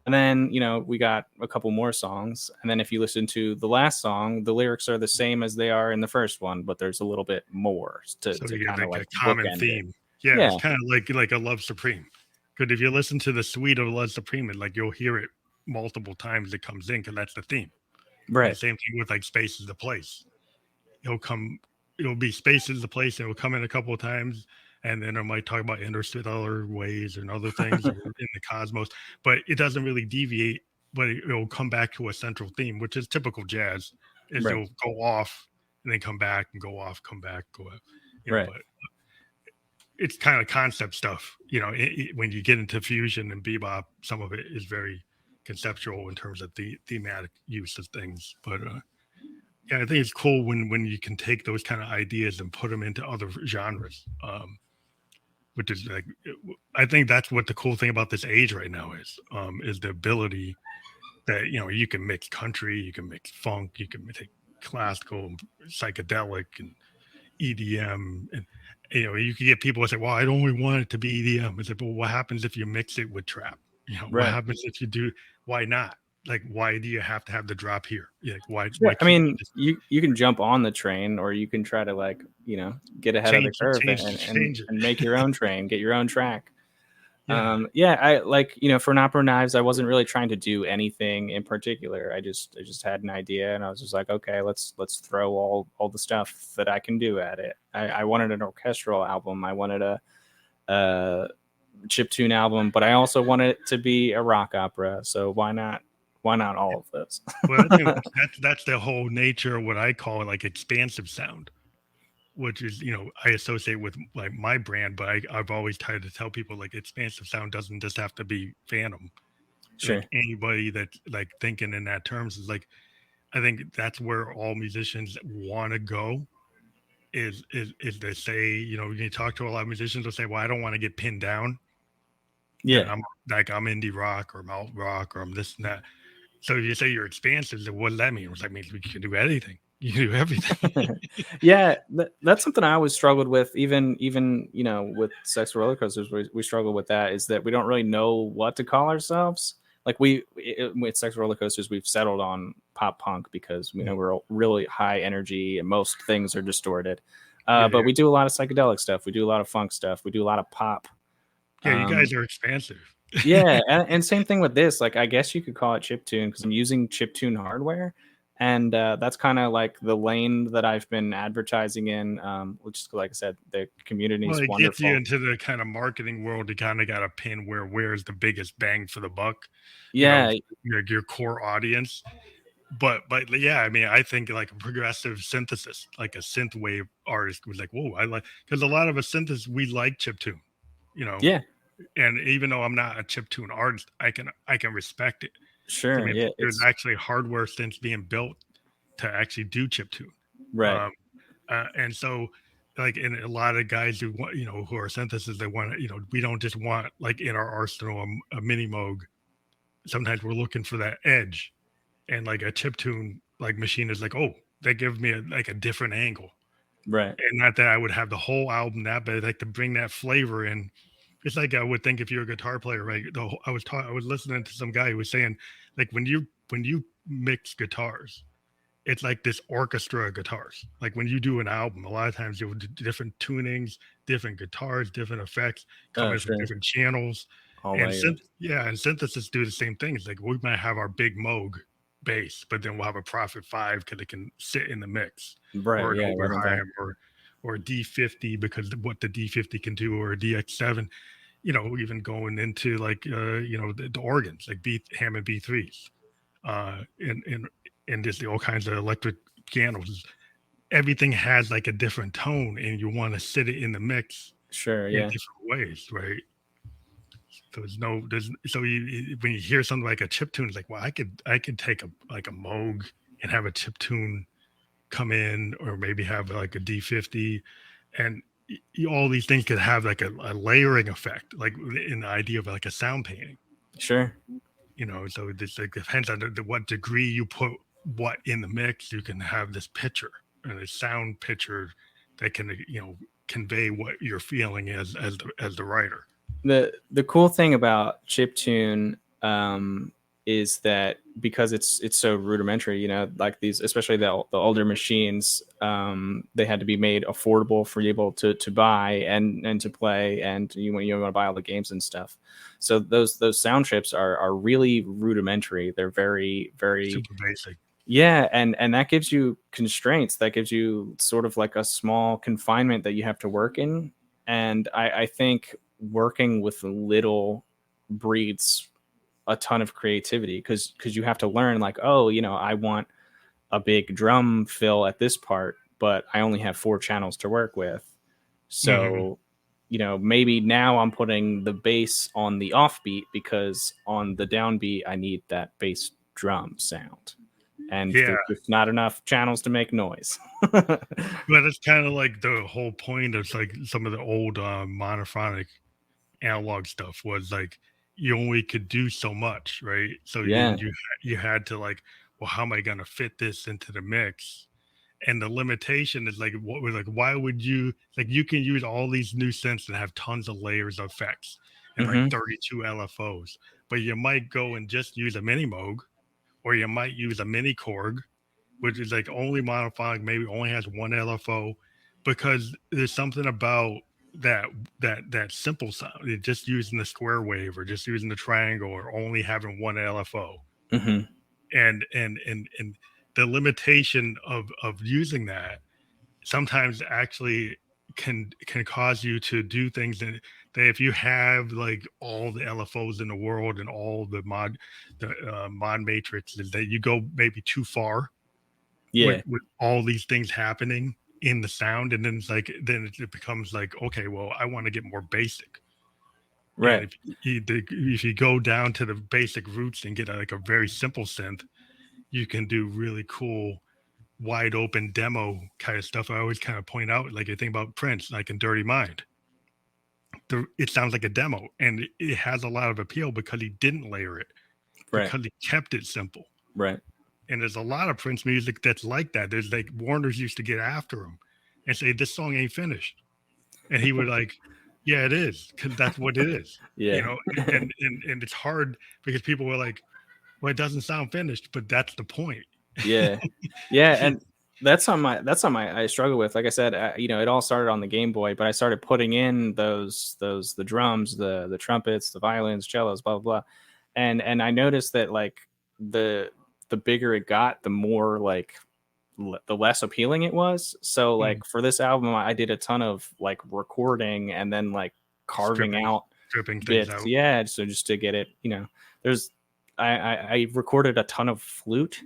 And then we got a couple more songs, and then if you listen to the last song, the lyrics are the same as they are in the first one, but there's a little bit more to So you get kind of like like a common bookend it. theme. Yeah, Yeah, it's kind of like a Love Supreme. Because if you listen to the suite of Love Supreme, like you'll hear it multiple times. It comes in because that's the theme. And right. same thing with like Space is the place. It'll be Space is the place, and it'll come in a couple of times, and then I might talk about interstellar ways and other things or in the cosmos, but it doesn't really deviate, but it'll come back to a central theme, which is typical jazz, is Right. it'll go off and then come back and go off, come back, go off, Right. but it's kind of concept stuff, when you get into fusion and bebop, some of it is very conceptual in terms of the thematic use of things, but yeah, I think it's cool when you can take those kind of ideas and put them into other genres. Which is like, I think that's what the cool thing about this age right now is the ability that you can mix country, you can mix funk, you can take classical, psychedelic, and EDM, and you can get people who say, "Well, I don't really want it to be EDM." It's like, "Well, what happens if you mix it with trap? What Right. happens if you do? Why not? Like, why do you have to have the drop here? Like, why Sure. I can't you mean, just you can jump on the train, or you can try to like get ahead of the change it, curve change it?" and make your own train, get your own track. Yeah, Yeah, I like for Opera Knives, I wasn't really trying to do anything in particular. I just had an idea, and I was just like, okay, let's throw all the stuff that I can do at it. I wanted an orchestral album. I wanted a chiptune album, but I also wanted it to be a rock opera. So why not all of those? well, I think that's the whole nature of what I call like expansive sound, which is I associate with like my brand, but I've always tried to tell people like expansive sound doesn't just have to be Phantom. Sure. Like anybody that's like thinking in that terms is like, I think that's where all musicians want to go. Is they say, you talk to a lot of musicians, they'll say, well, I don't want to get pinned down that Yeah. I'm indie rock or I'm alt rock or I'm this and that. So you say you're expansive, then what does that mean? Well, that means we can do anything. You can do everything. Yeah, that's something I always struggled with. Even with Sex Roller Coasters, we struggle with that. Is that we don't really know what to call ourselves. Like with Sex Roller Coasters, we've settled on pop punk because we know we're really high energy and most things are distorted. Yeah, But we do a lot of psychedelic stuff. We do a lot of funk stuff. We do a lot of pop. yeah, you Um, guys are expansive. yeah, and same thing with this. Like, I guess you could call it chiptune because I'm using chiptune hardware, and that's kind of like the lane that I've been advertising in. Which is, like I said, the community Well, is it gets you wonderful. into the kind of marketing world. You kind of got to pin where's the biggest bang for the buck, Yeah, your core audience. But yeah, I mean, I think like a progressive synthesis, like a synth wave artist was like, whoa, I like, because a lot of a synthesis we like chiptune, you know, yeah, and even though I'm not a chiptune artist, I can respect it. I sure, mean, yeah, there's it's actually hardware synths being built to actually do chiptune. right. Um, and so like in a lot of guys who want who are synthesis, they want we don't just want like in our arsenal a mini moog. Sometimes we're looking for that edge, and like a chiptune like machine is like, oh, that gives me like a different angle. Right. And not that I would have the whole album that, but like to bring that flavor in. It's like I would think if you're a guitar player, right? I was listening to some guy who was saying like when you mix guitars, it's like this orchestra of guitars. Like when you do an album, a lot of times you'll do different tunings, different guitars, different effects Oh, coming from sure. different channels. All And layers. and synthesis do the same things. Like we might have our big Moog bass, but then we'll have a Prophet 5 because it can sit in the mix, Right. or an Yeah. Right on top. Oberheim, or a D50 because what the D50 can do, or a DX7. Even going into like the organs like Hammond B3s, and just all kinds of electric pianos. Everything has like a different tone, and you want to sit it in the mix Sure. in Yeah. different ways, right? So when you hear something like a chip tune, it's like, well, I could take a Moog and have a chip tune come in, or maybe have like a D50, and all these things could have like a layering effect, like in the idea of like a sound painting. Sure. So this like depends on what degree you put what in the mix. You can have this picture and a sound picture that can convey what you're feeling as the writer. The cool thing about chiptune is that because it's so rudimentary, like these, especially the older machines, they had to be made affordable for you able to buy and to play, and when you want to buy all the games and stuff. So those sound chips are really rudimentary. They're very very Super basic. yeah, and that gives you constraints. That gives you sort of like a small confinement that you have to work in. And I think working with little breeds a ton of creativity because you have to learn like, oh, I want a big drum fill at this part, but I only have 4 channels to work with. Hmm. So, maybe now I'm putting the bass on the offbeat because on the downbeat I need that bass drum sound, and Yeah, there's just not enough channels to make noise. but it's kind of like the whole point of like some of the old monophonic analog stuff was like you only could do so much, right? So Yeah, you had to like, well, how am I going to fit this into the mix? And the limitation is like, what was like, why would you like, you can use all these new synths that have tons of layers of effects and like 32 LFOs, but you might go and just use a mini Moog, or you might use a mini Korg, which is like only monophonic, maybe only has one LFO, because there's something about that simple sound, just using the square wave or just using the triangle or only having one LFO. And the limitation of using that sometimes actually can cause you to do things that if you have like all the LFOs in the world and all the mod matrices, that you go maybe too far with all these things happening in the sound, and then it's like it becomes like, okay, well, I want to get more basic. Right. And if you go down to the basic roots and get like a very simple synth, you can do really cool wide open demo kind of stuff. I always kind of point out, like, I think about Prince, like in Dirty Mind, it sounds like a demo, and it has a lot of appeal because he didn't layer it, because he kept it simple. Right. And there's a lot of Prince music that's like that. There's like, Warner's used to get after him and say, this song ain't finished, and he would like, yeah, it is, because that's what it is. Yeah. You know, and it's hard because people were like, well, it doesn't sound finished, but that's the point. Yeah. And that's something I struggle with. Like I said, you know, it all started on the Game Boy, but I started putting in the drums, the trumpets, the violins, cellos, blah blah blah, and I noticed that like the bigger it got, the more like the less appealing it was. So like for this album, I did a ton of like recording and then like carving stripping bits. things out. Yeah, so just to get it, you know, I recorded a ton of flute,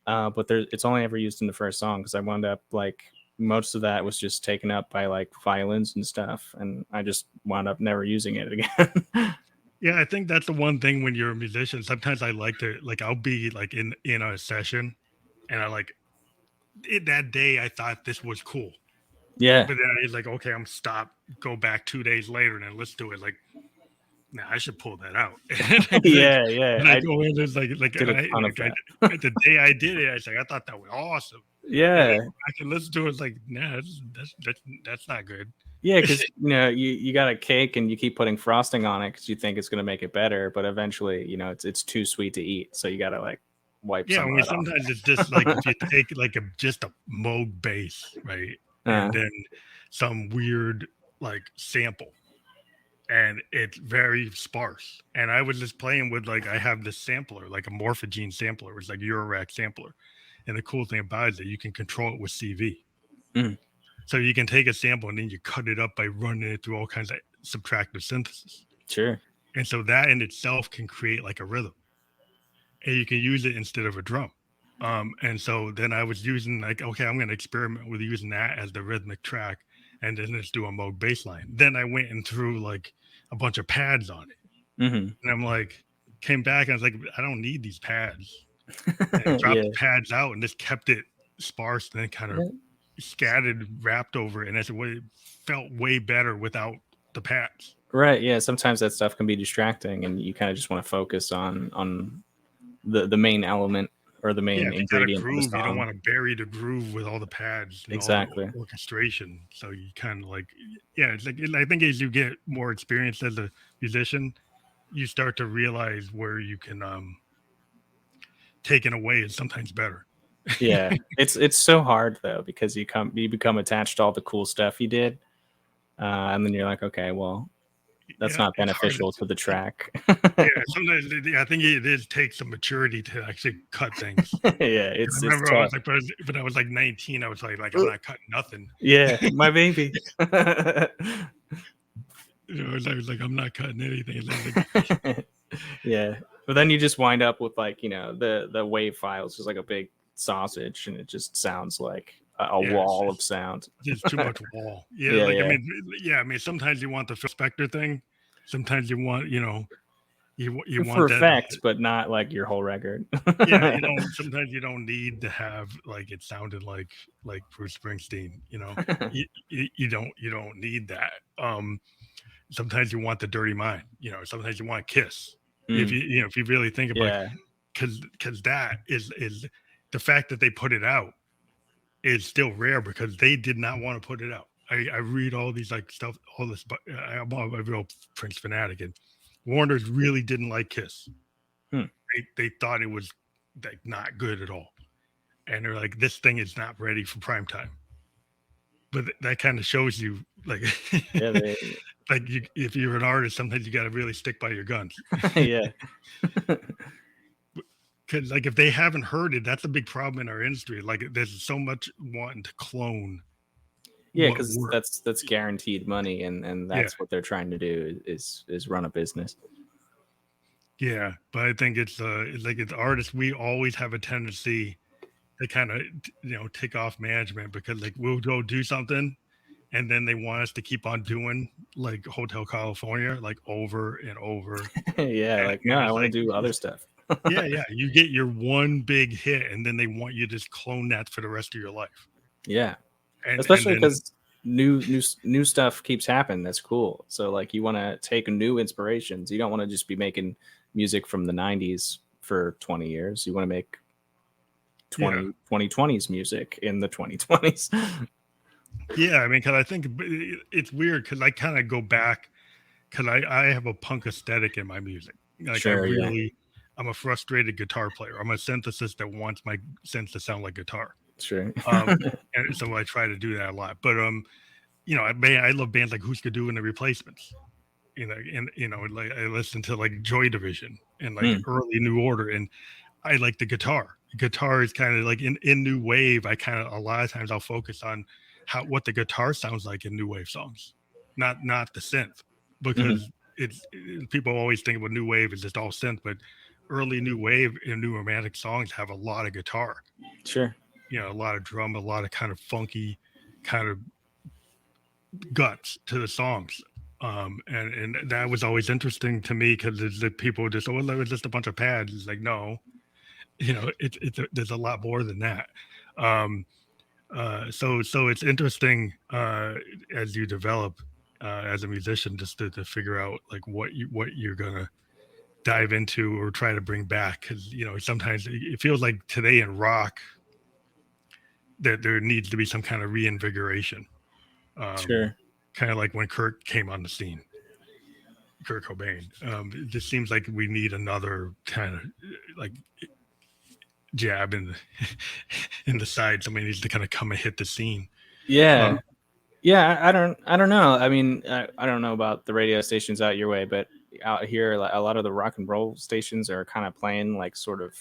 but it's only ever used in the first song because I wound up like most of that was just taken up by like violins and stuff, and I just wound up never using it again. Yeah, I think that's the one thing when you're a musician. Sometimes I like to, like, I'll be like in a session, and I like that day I thought this was cool. Yeah. But then it's like, okay, I'm stop, go back 2 days later, and then let's do it. Like, nah, I should pull that out. Yeah. And I go in, there's like the day I did it, I was like, I thought that was awesome. Yeah. I can listen to it. It's like, nah, that's not good. Yeah, because you know you got a cake and you keep putting frosting on it because you think it's going to make it better, but eventually, you know, it's too sweet to eat, so you got to like wipe. Yeah, I mean, sometimes it's just like if you take like just a Moog bass, right, and then some weird like sample, and it's very sparse. And I was just playing with, like, I have this sampler, like a Morphogene sampler, it's like Eurorack sampler, and the cool thing about it is that you can control it with CV. So you can take a sample and then you cut it up by running it through all kinds of subtractive synthesis. Sure. And so that in itself can create like a rhythm, and you can use it instead of a drum. And so then I was using like, okay, I'm going to experiment with using that as the rhythmic track, and then let's do a Moog bass line. Then I went and threw like a bunch of pads on it. And I'm like, came back and I was like, I don't need these pads. And dropped the pads out and just kept it sparse, and then kind of scattered, wrapped over it, and it felt way better without the pads. Right. Yeah. Sometimes that stuff can be distracting, and you kind of just want to focus on the main element or the main ingredient. Groove, you don't want to bury the groove with all the pads and exactly all the orchestration. So you kind of like, it's like, I think as you get more experienced as a musician, you start to realize where you can take it away is sometimes better. Yeah, it's so hard though, because you become attached to all the cool stuff you did, and then you're like, okay, well, that's not beneficial to the track. Sometimes I think it takes some maturity to actually cut things. Yeah, I remember I was like, when I was like 19, I was like I'm not cutting nothing. Yeah, my baby. You know, I was like, I'm not cutting anything. Like, yeah, but then you just wind up with like, you know, the wave files just like a big sausage, and it just sounds like a wall of sound. It's too much wall. I mean, sometimes you want the Phil Spector thing. Sometimes you want, you know, you want for that effects, but not like your whole record. Sometimes you don't need to have like it sounded like Bruce Springsteen. You know, you don't need that. Sometimes you want the Dirty Mind. You know, sometimes you want Kiss. If you really think about it, because that is the fact that they put it out is still rare because they did not want to put it out. I read all these like stuff, all this, but I'm a real Prince fanatic, and Warner's really didn't like Kiss. Hmm. They thought it was like not good at all, and they're like, this thing is not ready for prime time. But that kind of shows you, like, Yeah, like if you're an artist, sometimes you got to really stick by your guns. yeah, Because like if they haven't heard it, that's a big problem in our industry. Like there's so much wanting to clone yeah, what because worked. that's guaranteed money, and Yeah, that's what they're trying to do is run a business. yeah. But I think it's like as artists, we always have a tendency to kind of take off management because like we'll go do something and then they want us to keep on doing like Hotel California like over and over. Yeah, like no, And I it's want to like, do other stuff. yeah, yeah. You get your one big hit and then they want you to just clone that for the rest of your life. Yeah, And especially then because new stuff keeps happening. That's cool. So like you want to take new inspirations. You don't want to just be making music from the 90s for 20 years. You want to make yeah, 2020s music in the 2020s. yeah. I mean, because I think it's weird because I kind of go back because I have a punk aesthetic in my music. Like Sure, yeah, I'm a frustrated guitar player. I'm a synthesist that wants my synth to sound like guitar. sure. And so I try to do that a lot. But I love bands like Who's Do and the Replacements. And like I listen to like Joy Division and like Mm, early New Order, and I like the guitar. Guitar is kind of like in new wave. I kind of a lot of times I'll focus on what the guitar sounds like in new wave songs, not the synth, mhm, because people always think about new wave is just all synth, but early new wave and new romantic songs have a lot of guitar, sure. a lot of drum, a lot of kind of funky kind of guts to the songs. And that was always interesting to me because the people just, oh, well, it was just a bunch of pads. It's like, no, there's a lot more than that. Um, so it's interesting as you develop as a musician, just to figure out like what you're gonna dive into or try to bring back, because sometimes it feels like today in rock that there needs to be some kind of reinvigoration, Sure. kind of like when Kurt came on the scene. Kurt Cobain. It just seems like we need another kind of like jab in the in the side. Somebody needs to kind of come and hit the scene. Yeah. Yeah, I don't know. I mean, I don't know about the radio stations out your way, but out here, a lot of the rock and roll stations are kind of playing like sort of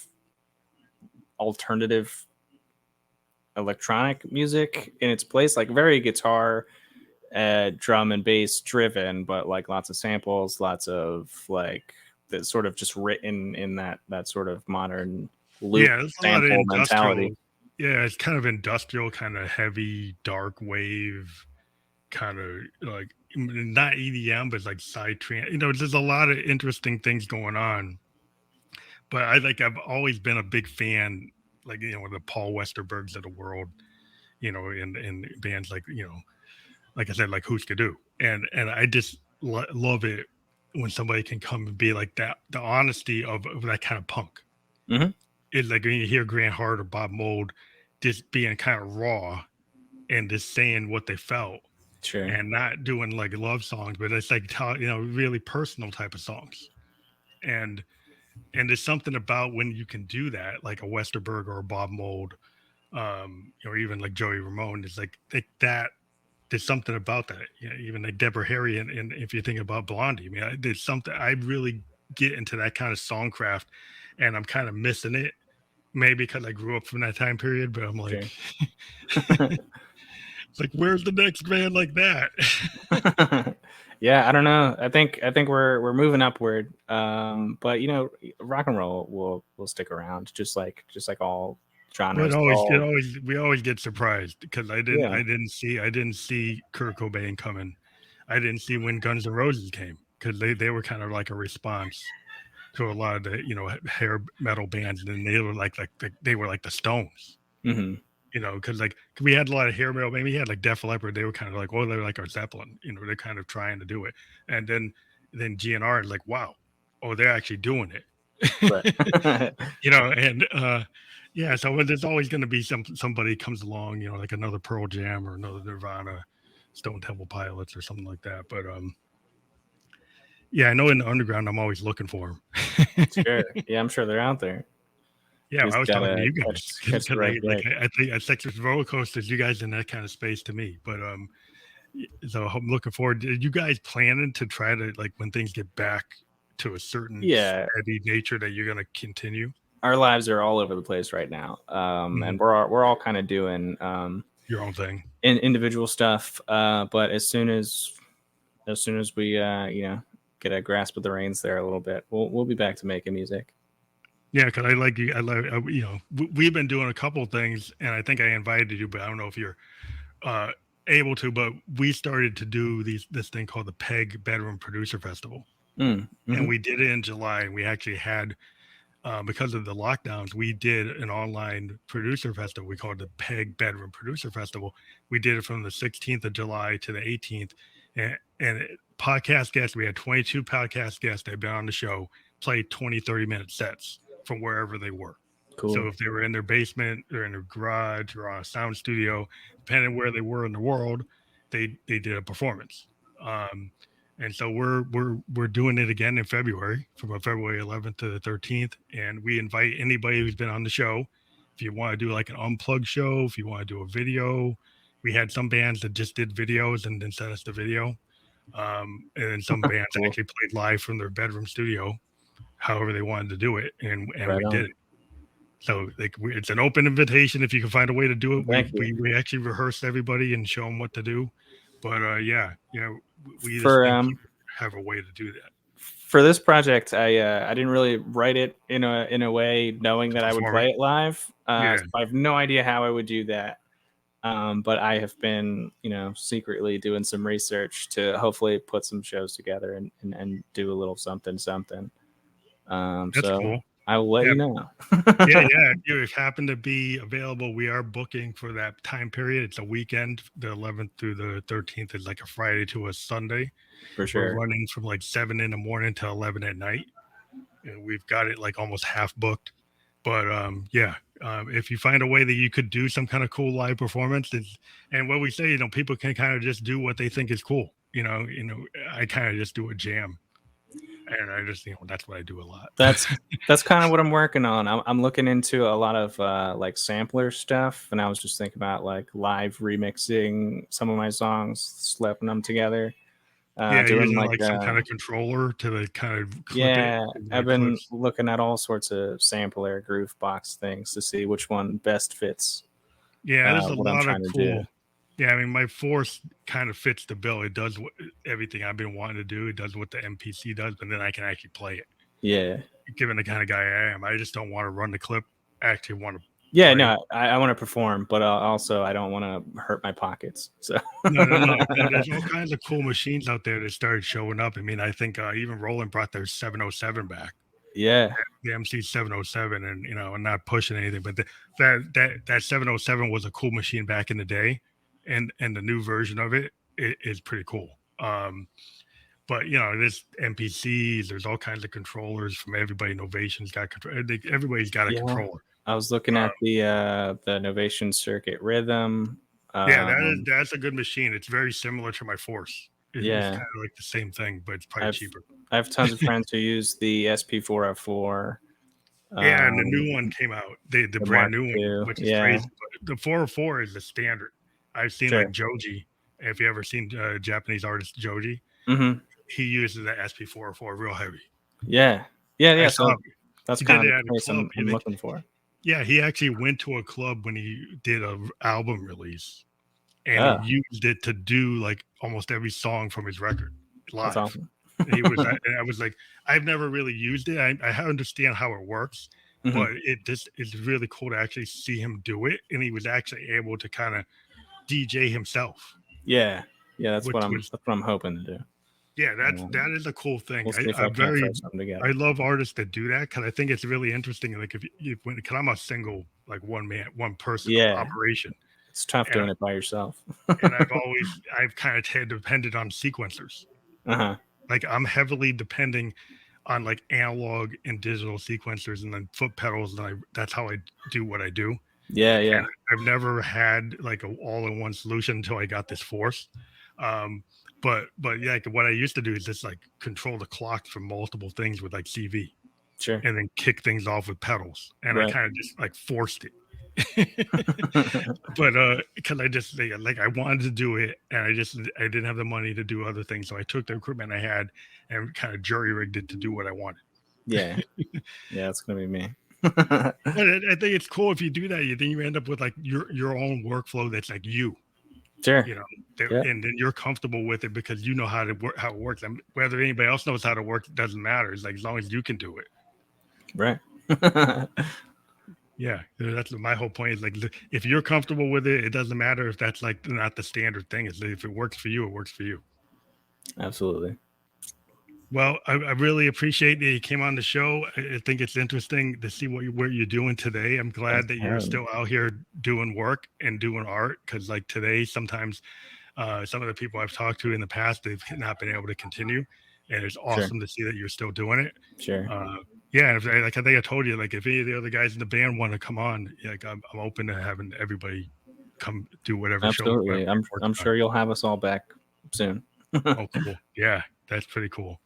alternative electronic music in its place, like very guitar, drum and bass driven, but like lots of samples, lots of like that sort of just written in that sort of modern loop Yeah, there's a lot of sample mentality. industrial. Yeah, it's kind of industrial, kind of heavy, dark wave, kind of like not EDM, but like side trance. There's a lot of interesting things going on. But I've always been a big fan, like the Paul Westerbergs of the world, and bands like I said, like Who's Do, and I just love it when somebody can come and be like that, the honesty of that kind of punk. Hmm. It's like when you hear Grant Hart or Bob Mould just being kind of raw and just saying what they felt Sure. and not doing like love songs, but it's like really personal type of songs. And there's something about when you can do that, like a Westerberg or a Bob Mould, or even like Joey Ramone. It's like that. There's something about that. Even like Deborah Harry, and if you think about Blondie, I mean, there's something I really get into that kind of songcraft, and I'm kind of missing it. Maybe because I grew up from that time period, but I'm Sure. like, it's like, where's the next band like that? Yeah, I don't know. I think we're moving upward. But rock and roll will stick around, just like all Well, genres. All we always get surprised because yeah. I didn't see Kurt Cobain coming. I didn't see when Guns N' Roses came because they were kind of like a response to a lot of the hair metal bands, and they were they were like the Stones. Hmm. Because like we had a lot of hair metal. Maybe we had like Def Leppard. They were kind of like, oh, they're like our Zeppelin. They're kind of trying to do it. And then GNR is like, wow, oh, they're actually doing it. Right. You know, and yeah, so there's always going to be somebody comes along, you know, like another Pearl Jam or another Nirvana, Stone Temple Pilots or something like that. But yeah, I know in the underground, I'm always looking for them. Sure. Yeah, I'm sure they're out there. Yeah, Just I was talking to gotta you guys catch because the right like gig. I think at Sex With Rollercoasters, you guys in that kind of space to me. But so I'm looking forward. Did you guys planning to try to like when things get back to a certain Yeah, steady nature that you're going to continue our lives are all over the place right now, and we're all kind of doing your own thing? individual stuff. But as soon as we get a grasp of the reins there a little bit, we'll be back to making music. Yeah, because I like you. I love you know we've been doing a couple of things, and I think I invited you, but I don't know if you're uh, able to. But we started to do this thing called the Peg Bedroom Producer Festival, and we did it in July. And we actually had because of the lockdowns, we did an online producer festival. We called it the Peg Bedroom Producer Festival. We did it from the 16th of July to the 18th, and podcast guests. We had 22 podcast guests that had been on the show, played 20, 30-minute sets from wherever they were. Cool. So if they were in their basement or in their garage or on a sound studio, depending where they were in the world, they did a performance. And so we're doing it again in February, from February 11th to the 13th, and we invite anybody who's been on the show. If you want to do like an unplugged show, if you want to do a video, we had some bands that just did videos and then sent us the video, and then some bands Cool. actually played live from their bedroom studio, however they wanted to do it, and Right we on. did it. So like it's an open invitation if you can find a way to do it. Thank We actually rehearsed everybody and show them what to do, but yeah, we just For think people have a way to do that. for this project, I didn't really write it in a way knowing that I would Perform play it. it live. Yeah. So I have no idea how I would do that. But I have been, secretly doing some research to hopefully put some shows together and do a little something. That's So cool. I will let Yeah. you know. Yeah. If you happen to be available, we are booking for that time period. It's a weekend. The 11th through the 13th is like a Friday to a Sunday. For We're sure. running from like 7 in the morning to 11 at night. And we've got it like almost half booked. But yeah, if you find a way that you could do some kind of cool live performance, and what we say, people can kind of just do what they think is cool. I kind of just do a jam, and I just, that's what I do a lot. That's kind of what I'm working on. I'm looking into a lot of like sampler stuff, and I was just thinking about like live remixing some of my songs, slapping them together. Yeah, doing using like some kind of controller to kind of clip yeah, it. I've been looking at all sorts of sampler groove box things to see which one best fits. Yeah, there's a what I'm lot of trying to cool. do. Yeah, I mean, my Force kind of fits the bill. It does everything I've been wanting to do. It does what the MPC does, but then I can actually play it. Yeah. Given the kind of guy I am, I just don't want to run the clip. I actually want to. Yeah, no, I want to perform, but also I don't want to hurt my pockets. So No. There's all kinds of cool machines out there that started showing up. I mean, I think even Roland brought their 707 back. Yeah, the MC 707, and I'm not pushing anything, but that 707 was a cool machine back in the day, and the new version of it is pretty cool. But there's NPCs, there's all kinds of controllers from everybody. Novation's got control. Everybody's got a controller. I was looking at the Novation Circuit Rhythm. That's a good machine. It's very similar to my Force. It's kind of like the same thing, but it's probably cheaper. I have tons of friends who use the SP404. Yeah, and the new one came out. The brand new one, which is crazy. But the 404 is the standard. I've seen like Joji. If you ever seen Japanese artist Joji, he uses the SP404 real heavy. Yeah. So that's kind of the place I'm looking for. Yeah, he actually went to a club when he did an album release, and he used it to do like almost every song from his record live. That's awesome. I was like, I've never really used it. I understand how it works, but it's really cool to actually see him do it, and he was actually able to kind of DJ himself. Yeah, that's what I'm hoping to do. Yeah, that is a cool thing. I love artists that do that because I think it's really interesting. Like because I'm a single, like one person operation. It's tough doing it by yourself. And I've kind of depended on sequencers. Uh-huh. Like I'm heavily depending on like analog and digital sequencers and then foot pedals, and that's how I do what I do. Yeah, yeah. And I've never had like a all-in-one solution until I got this Force. But yeah, like what I used to do is just like control the clock from multiple things with like CV, Sure. and then kick things off with pedals, and I Right. kind of just like forced it. But because I just like I wanted to do it, and I didn't have the money to do other things, so I took the equipment I had and kind of jury rigged it to do what I wanted. Yeah, yeah, it's gonna be me. But I think it's cool if you do that. Then you end up with like your own workflow that's like you. Sure. You know, Yeah. and then you're comfortable with it because you know how to work, how it works. And whether anybody else knows how to work, it doesn't matter. It's like as long as you can do it. Right. Yeah, that's my whole point. Is like if you're comfortable with it, it doesn't matter if that's like not the standard thing. It's like, if it works for you, it works for you. Absolutely. Well, I really appreciate that you came on the show. I think it's interesting to see what you're doing today. I'm glad that you're still out here doing work and doing art, because like today, sometimes some of the people I've talked to in the past, they've not been able to continue, and it's awesome to see that you're still doing it. Sure. Yeah, like I think I told you, like if any of the other guys in the band want to come on, like I'm open to having everybody come do whatever. Absolutely. show. I'm sure you'll have us all back soon. Oh, cool. Yeah, that's pretty cool.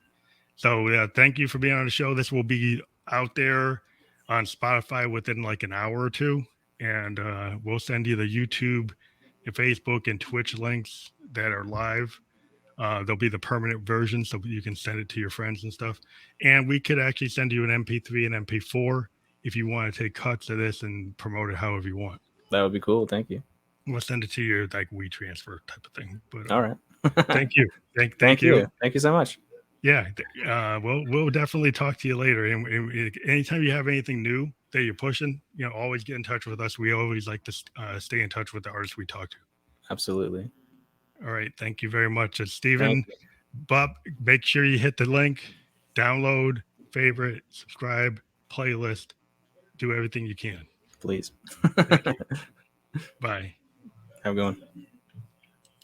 So yeah, thank you for being on the show. This will be out there on Spotify within like an hour or two, and we'll send you the YouTube, and Facebook, and Twitch links that are live. There'll be the permanent version, so you can send it to your friends and stuff. And we could actually send you an MP3 and MP4 if you want to take cuts of this and promote it however you want. That would be cool. Thank you. We'll send it to you like WeTransfer type of thing. But all right. Thank you. Thank you. Thank you so much. Yeah, we'll definitely talk to you later. And anytime you have anything new that you're pushing, always get in touch with us. We always like to stay in touch with the artists we talk to. Absolutely. All right. Thank you very much. It's Steven Bupp. Make sure you hit the link, download, favorite, subscribe, playlist, do everything you can. Please. Bye. Have a good one.